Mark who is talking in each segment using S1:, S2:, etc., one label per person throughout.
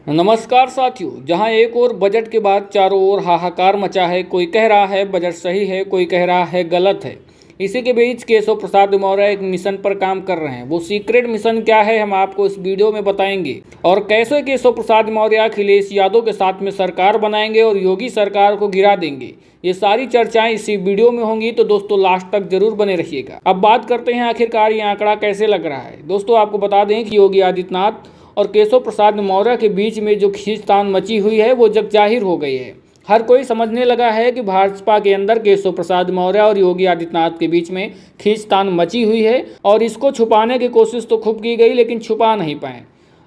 S1: नमस्कार साथियों। जहां एक और बजट के बाद चारों ओर हाहाकार मचा है। कोई कह रहा है बजट सही है, कोई कह रहा है गलत है। इसी के बीच केशव प्रसाद मौर्य एक मिशन पर काम कर रहे हैं। वो सीक्रेट मिशन क्या है, हम आपको इस वीडियो में बताएंगे। और कैसे केशव प्रसाद मौर्य अखिलेश यादव के साथ में सरकार बनाएंगे और योगी सरकार को गिरा देंगे, ये सारी चर्चाएं इसी वीडियो में होंगी। तो दोस्तों लास्ट तक जरूर बने रहिएगा। अब बात करते हैं आखिरकार ये आंकड़ा कैसे लग रहा है। दोस्तों आपको बता दें कि योगी आदित्यनाथ और केशव प्रसाद मौर्य के बीच में जो खींचतान मची हुई है वो जग जाहिर हो गई है। हर कोई समझने लगा है कि भाजपा के अंदर केशव प्रसाद मौर्य और योगी आदित्यनाथ के बीच में खींचतान मची हुई है और इसको छुपाने की कोशिश तो खूब की गई, लेकिन छुपा नहीं पाए।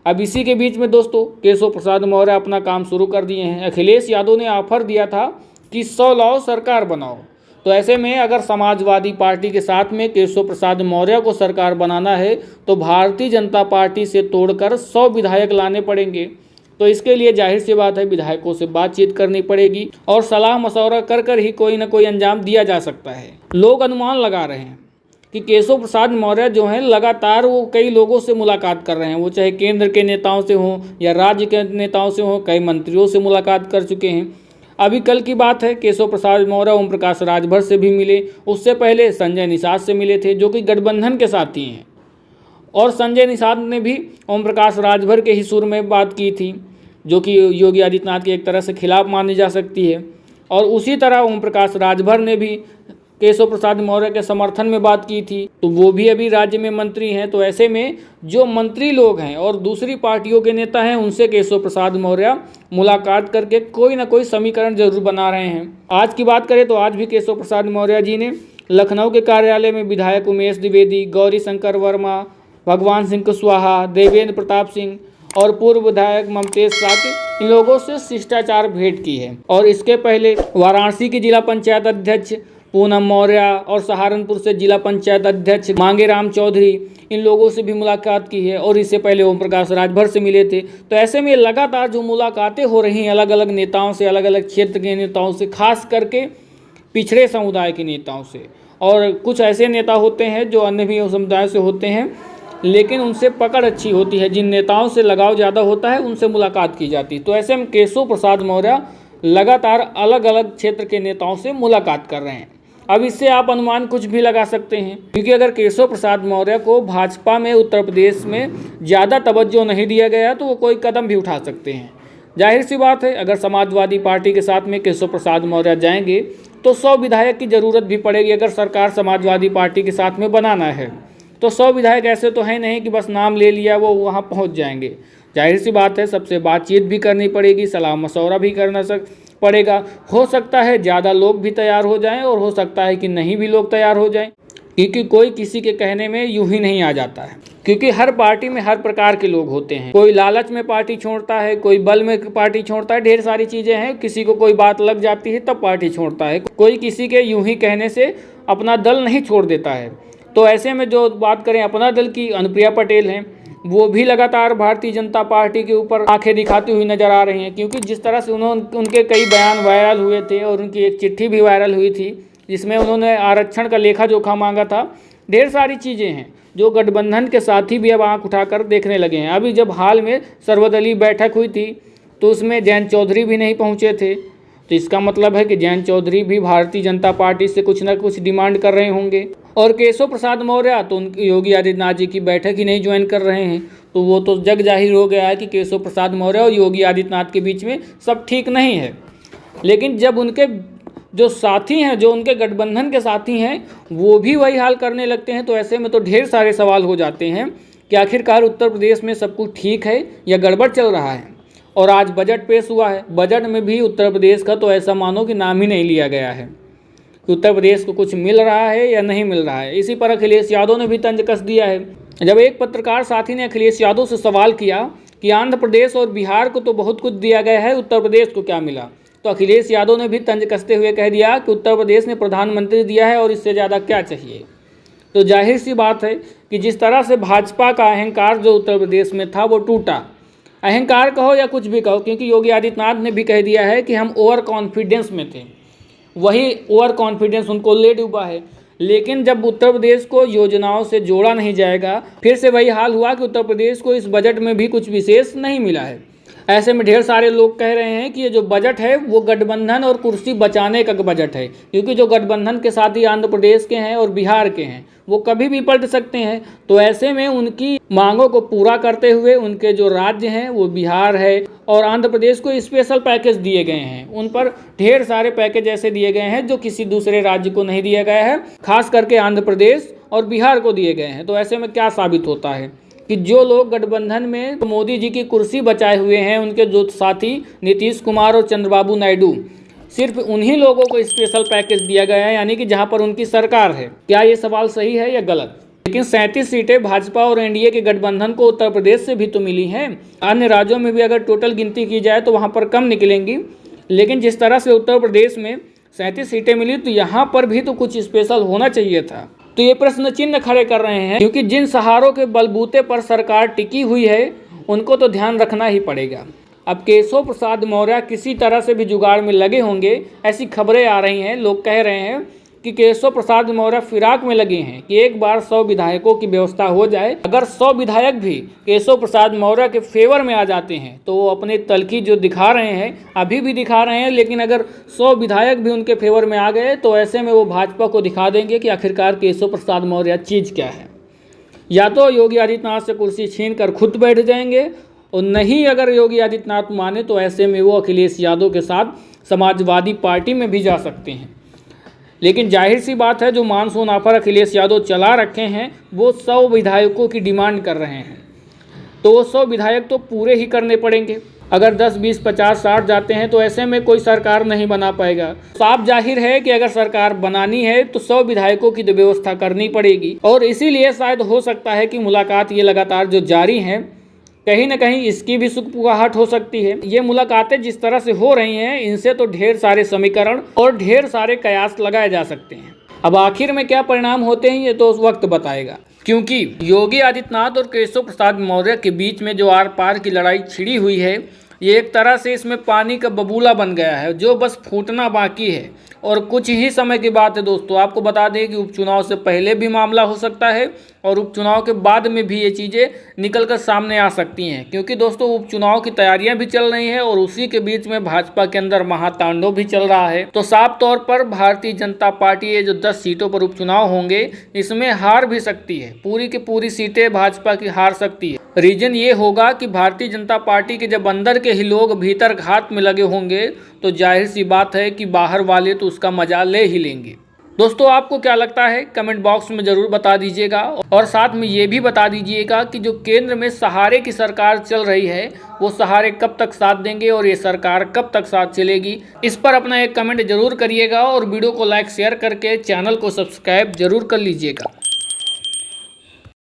S1: अब इसी के बीच में दोस्तों केशव प्रसाद मौर्य अपना काम शुरू कर दिए हैं। अखिलेश यादव ने ऑफर दिया था कि 100 लाओ सरकार बनाओ। तो ऐसे में अगर समाजवादी पार्टी के साथ में केशव प्रसाद मौर्य को सरकार बनाना है तो भारतीय जनता पार्टी से तोड़कर 100 विधायक लाने पड़ेंगे। तो इसके लिए जाहिर सी बात है विधायकों से बातचीत करनी पड़ेगी और सलाह मशवरा कर कर ही कोई ना कोई अंजाम दिया जा सकता है। लोग अनुमान लगा रहे हैं कि केशव प्रसाद मौर्य जो हैं लगातार वो कई लोगों से मुलाकात कर रहे हैं। वो चाहे केंद्र के नेताओं से हों या राज्य के नेताओं से हों, कई मंत्रियों से मुलाकात कर चुके हैं। अभी कल की बात है, केशव प्रसाद मौर्य ओम प्रकाश राजभर से भी मिले। उससे पहले संजय निषाद से मिले थे जो कि गठबंधन के साथी हैं। और संजय निषाद ने भी ओम प्रकाश राजभर के ही सुर में बात की थी, जो कि योगी आदित्यनाथ के एक तरह से खिलाफ मानी जा सकती है। और उसी तरह ओम प्रकाश राजभर ने भी केशव प्रसाद मौर्य के समर्थन में बात की थी। तो वो भी अभी राज्य में मंत्री हैं। तो ऐसे में जो मंत्री लोग हैं और दूसरी पार्टियों के नेता हैं उनसे केशव प्रसाद मौर्य मुलाकात करके कोई ना कोई समीकरण जरूर बना रहे हैं। आज की बात करें तो आज भी केशव प्रसाद मौर्य जी ने लखनऊ के कार्यालय में विधायक उमेश द्विवेदी, गौरी शंकर वर्मा, भगवान सिंह कुशवाहा, देवेंद्र प्रताप सिंह और पूर्व विधायक ममतेज साथ इन लोगों से शिष्टाचार भेंट की है। और इसके पहले वाराणसी की जिला पंचायत अध्यक्ष पूनम मौर्य और सहारनपुर से जिला पंचायत अध्यक्ष मांगेराम चौधरी, इन लोगों से भी मुलाकात की है। और इससे पहले ओम प्रकाश राजभर से मिले थे। तो ऐसे में लगातार जो मुलाकातें हो रही हैं अलग अलग नेताओं से, अलग अलग क्षेत्र के नेताओं से, खास करके पिछड़े समुदाय के नेताओं से, और कुछ ऐसे नेता होते हैं जो अन्य भी समुदाय से होते हैं लेकिन उनसे पकड़ अच्छी होती है। जिन नेताओं से लगाव ज़्यादा होता है उनसे मुलाकात की जाती है। तो ऐसे में केशव प्रसाद मौर्य लगातार अलग अलग क्षेत्र के नेताओं से मुलाकात कर रहे हैं। अब इससे आप अनुमान कुछ भी लगा सकते हैं, क्योंकि अगर केशव प्रसाद मौर्य को भाजपा में उत्तर प्रदेश में ज़्यादा तवज्जो नहीं दिया गया तो वो कोई कदम भी उठा सकते हैं। जाहिर सी बात है अगर समाजवादी पार्टी के साथ में केशव प्रसाद मौर्य जाएंगे तो 100 विधायक की ज़रूरत भी पड़ेगी। अगर सरकार समाजवादी पार्टी के साथ में बनाना है तो 100 विधायक ऐसे तो हैं नहीं कि बस नाम ले लिया वो वहाँ पहुँच जाएंगे। जाहिर सी बात है सबसे बातचीत भी करनी पड़ेगी, सलाह मशवरा भी करना पड़ेगा। हो सकता है ज़्यादा लोग भी तैयार हो जाएं और हो सकता है कि नहीं भी लोग तैयार हो जाएं, क्योंकि कोई किसी के कहने में यूं ही नहीं आ जाता है। क्योंकि हर पार्टी में हर प्रकार के लोग होते हैं। कोई लालच में पार्टी छोड़ता है, कोई बल में पार्टी छोड़ता है, ढेर सारी चीज़ें हैं। किसी को कोई बात लग जाती है तब पार्टी छोड़ता है। कोई किसी के यूं ही कहने से अपना दल नहीं छोड़ देता है। तो ऐसे में जो बात करें अपना दल की, अनुप्रिया पटेल हैं, वो भी लगातार भारतीय जनता पार्टी के ऊपर आंखें दिखाती हुई नजर आ रही हैं। क्योंकि जिस तरह से उनके कई बयान वायरल हुए थे और उनकी एक चिट्ठी भी वायरल हुई थी जिसमें उन्होंने आरक्षण का लेखा जोखा मांगा था। ढेर सारी चीज़ें हैं जो गठबंधन के साथी भी अब आंख उठाकर देखने लगे हैं। अभी जब हाल में सर्वदलीय बैठक हुई थी तो उसमें जयंत चौधरी भी नहीं पहुँचे थे। तो इसका मतलब है कि जयंत चौधरी भी भारतीय जनता पार्टी से कुछ ना कुछ डिमांड कर रहे होंगे। और केशव प्रसाद मौर्य तो योगी आदित्यनाथ जी की बैठक ही नहीं ज्वाइन कर रहे हैं। तो वो तो जग जाहिर हो गया है कि केशव प्रसाद मौर्य और योगी आदित्यनाथ के बीच में सब ठीक नहीं है। लेकिन जब उनके जो साथी हैं, जो उनके गठबंधन के साथी हैं, वो भी वही हाल करने लगते हैं तो ऐसे में तो ढेर सारे सवाल हो जाते हैं कि आखिरकार उत्तर प्रदेश में सब कुछ ठीक है या गड़बड़ चल रहा है। और आज बजट पेश हुआ है। बजट में भी उत्तर प्रदेश का तो ऐसा मानो कि नाम ही नहीं लिया गया है कि उत्तर प्रदेश को कुछ मिल रहा है या नहीं मिल रहा है। इसी पर अखिलेश यादव ने भी तंज कस दिया है। जब एक पत्रकार साथी ने अखिलेश यादव से सवाल किया कि आंध्र प्रदेश और बिहार को तो बहुत कुछ दिया गया है, उत्तर प्रदेश को क्या मिला, तो अखिलेश यादव ने भी तंज कसते हुए कह दिया कि उत्तर प्रदेश ने प्रधानमंत्री दिया है और इससे ज़्यादा क्या चाहिए। तो जाहिर सी बात है कि जिस तरह से भाजपा का अहंकार जो उत्तर प्रदेश में था वो टूटा। अहंकार कहो या कुछ भी कहो, क्योंकि योगी आदित्यनाथ ने भी कह दिया है कि हम ओवर कॉन्फिडेंस में थे। वही ओवर कॉन्फिडेंस उनको ले डूबा है। लेकिन जब उत्तर प्रदेश को योजनाओं से जोड़ा नहीं जाएगा, फिर से वही हाल हुआ कि उत्तर प्रदेश को इस बजट में भी कुछ विशेष नहीं मिला है। ऐसे में ढेर सारे लोग कह रहे हैं कि ये जो बजट है वो गठबंधन और कुर्सी बचाने का बजट है, क्योंकि जो गठबंधन के साथी आंध्र प्रदेश के हैं और बिहार के हैं वो कभी भी पलट सकते हैं। तो ऐसे में उनकी मांगों को पूरा करते हुए उनके जो राज्य हैं वो बिहार है और आंध्र प्रदेश को स्पेशल पैकेज दिए गए हैं। उन पर ढेर सारे पैकेज ऐसे दिए गए हैं जो किसी दूसरे राज्य को नहीं दिया गया है, खास करके आंध्र प्रदेश और बिहार को दिए गए हैं। तो ऐसे में क्या साबित होता है कि जो लोग गठबंधन में मोदी जी की कुर्सी बचाए हुए हैं, उनके जो साथी नीतीश कुमार और चंद्रबाबू नायडू, सिर्फ उन्हीं लोगों को स्पेशल पैकेज दिया गया है, यानी कि जहां पर उनकी सरकार है। क्या ये सवाल सही है या गलत? लेकिन 37 सीटें भाजपा और एनडीए के गठबंधन को उत्तर प्रदेश से भी तो मिली हैं। अन्य राज्यों में भी अगर टोटल गिनती की जाए तो वहां पर कम निकलेंगी, लेकिन जिस तरह से उत्तर प्रदेश में 37 सीटें मिली तो यहाँ पर भी तो कुछ स्पेशल होना चाहिए था। तो ये प्रश्न चिन्ह खड़े कर रहे हैं, क्योंकि जिन सहारों के बलबूते पर सरकार टिकी हुई है उनको तो ध्यान रखना ही पड़ेगा। अब केशव प्रसाद मौर्य किसी तरह से भी जुगाड़ में लगे होंगे, ऐसी खबरें आ रही हैं। लोग कह रहे हैं कि केशव प्रसाद मौर्य फिराक में लगे हैं कि एक बार 100 विधायकों की व्यवस्था हो जाए। अगर 100 विधायक भी केशव प्रसाद मौर्य के फेवर में आ जाते हैं तो वो अपने तलखी जो दिखा रहे हैं, अभी भी दिखा रहे हैं, लेकिन अगर 100 विधायक भी उनके फेवर में आ गए तो ऐसे में वो भाजपा को दिखा देंगे कि आखिरकार केशव प्रसाद मौर्य चीज़ क्या है। या तो योगी आदित्यनाथ से कुर्सी छीन कर खुद बैठ जाएंगे, और नहीं अगर योगी आदित्यनाथ माने तो ऐसे में वो अखिलेश यादव के साथ समाजवादी पार्टी में भी जा सकते हैं। लेकिन जाहिर सी बात है, जो मानसून ऑफर अखिलेश यादव चला रखे हैं वो 100 विधायकों की डिमांड कर रहे हैं, तो वो 100 विधायक तो पूरे ही करने पड़ेंगे। अगर 10, 20, 50, 60 जाते हैं तो ऐसे में कोई सरकार नहीं बना पाएगा। साफ जाहिर है कि अगर सरकार बनानी है तो 100 विधायकों की तो व्यवस्था करनी पड़ेगी, और इसीलिए शायद हो सकता है कि मुलाकात ये लगातार जो जारी हैं, कहीं ना कहीं इसकी भी सुखपुगाहट हो सकती है। ये मुलाकातें जिस तरह से हो रही हैं, इनसे तो ढेर सारे समीकरण और ढेर सारे कयास लगाए जा सकते हैं। अब आखिर में क्या परिणाम होते हैं ये तो उस वक्त बताएगा, क्योंकि योगी आदित्यनाथ और केशव प्रसाद मौर्य के बीच में जो आर पार की लड़ाई छिड़ी हुई है, ये एक तरह से इसमें पानी का बबूला बन गया है जो बस फूटना बाकी है। और कुछ ही समय की बात है दोस्तों, आपको बता दें कि उपचुनाव से पहले भी मामला हो सकता है और उपचुनाव के बाद में भी ये चीज़ें निकल कर सामने आ सकती हैं, क्योंकि दोस्तों उपचुनाव की तैयारियां भी चल रही हैं और उसी के बीच में भाजपा के अंदर महातांडव भी चल रहा है। तो साफ तौर पर भारतीय जनता पार्टी ये जो 10 सीटों पर उपचुनाव होंगे इसमें हार भी सकती है, पूरी की पूरी सीटें भाजपा की हार सकती है। रीजन ये होगा कि भारतीय जनता पार्टी के जब अंदर के ही लोग भीतर घात में लगे होंगे तो जाहिर सी बात है कि बाहर वाले तो उसका मजा ले ही लेंगे। दोस्तों आपको क्या लगता है कमेंट बॉक्स में ज़रूर बता दीजिएगा, और साथ में ये भी बता दीजिएगा कि जो केंद्र में सहारे की सरकार चल रही है वो सहारे कब तक साथ देंगे और ये सरकार कब तक साथ चलेगी। इस पर अपना एक कमेंट जरूर करिएगा और वीडियो को लाइक शेयर करके चैनल को सब्सक्राइब जरूर कर लीजिएगा।